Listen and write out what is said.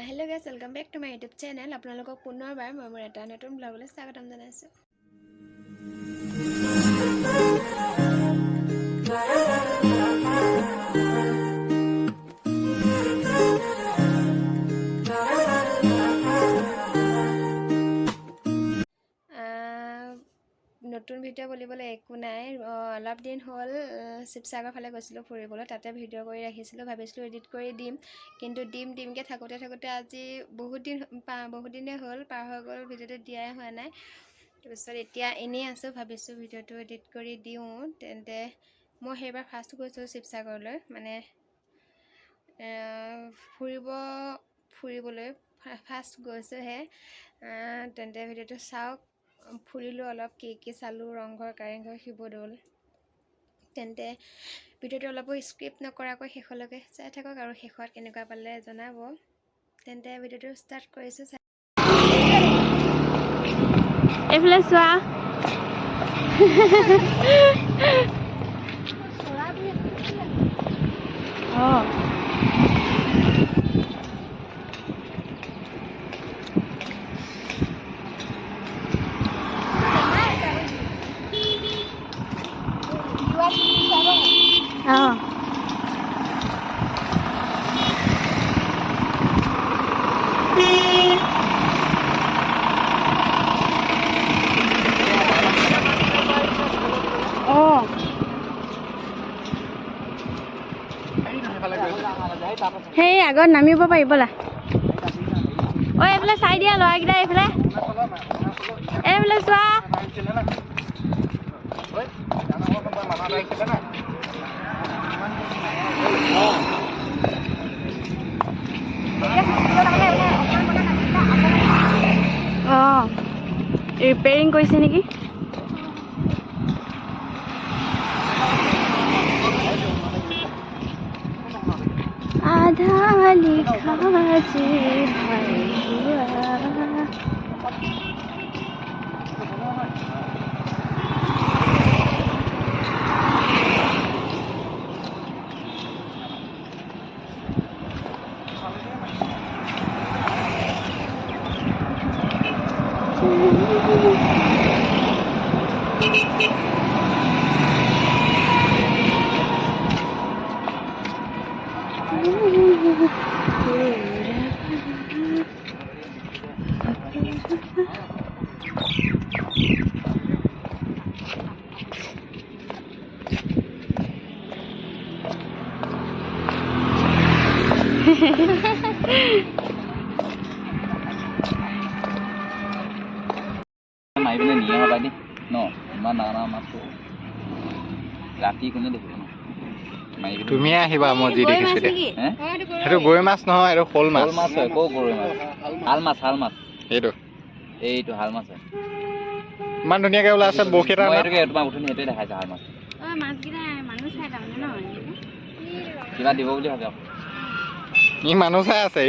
Hello guys, welcome back to my YouTube channel. আপোনালোকক পুনৰবাৰ মই মোৰ এটা নতুন ব্লগলৈ স্বাগতম জনাইছো। নতুন ভিডিও বলিবলে একো নাই অলপ দিন হল শিৱসাগৰ ফালে গৈছিলো ফুৰিবলৈ তাতে ভিডিও কৰি ৰাখিছিলো ভাবিছিলো এডিট কৰি দিম কিন্তু দিমকে থাকোতে আজি বহুত দিনে হল পাৰ হৈ গল ভিডিওটো দিয়াই হোৱা নাই তাৰপিছত এতিয়া এনেই আছো ভাবিছো ভিডিওটো এডিট কৰি দিও তেন্তে মই হেবাৰ ফাৰ্ষ্ট গৈছো শিৱসাগৰলৈ মানে ফুৰিবলৈ ফাৰ্ষ্ট গৈছো হে তেন্তে ভিডিওটো চাওক ফুৰিলো অলপ কি চালো ৰংঘৰ কাৰেংঘৰ শিৱদৌল তেন্তে ভিডিওটো অলপ স্ক্ৰিপ্ট নকৰাকৈ শেষলৈকে চাই থাকক আৰু শেষত কেনেকুৱা পালে জনাব তেন্তে ভিডিওটো ষ্টাৰ্ট কৰিছো এইফালে চোৱা সেই আগত নামিব পাৰিবলা ঐ এইফালে চাই দিয়া ল'ৰাকেইটা এইফালে চোৱা ৰিপেয়াৰিং কৰিছে নেকি आधा लिखा जे মাই পিনে নিয়ে হবা দি ন ইমান নানা মাছটো ৰাতি কোনে দেখিব ন তুমি আহিবা মই যি দেখিছো দে সেইটো গৰৈ মাছ নহয় আৰু শ'ল মাছ হয় কো গৰৈ মাছ হাল মাছ এইটো হাল মাছ ইমান ধুনীয়াকে ওলাইছে বৰশী এটা তোমাক উঠনি সেইটোৱে দেখাইছে হাল মাছ কিবা দিব বুলি ভাবে ই মানুহ চাই আছে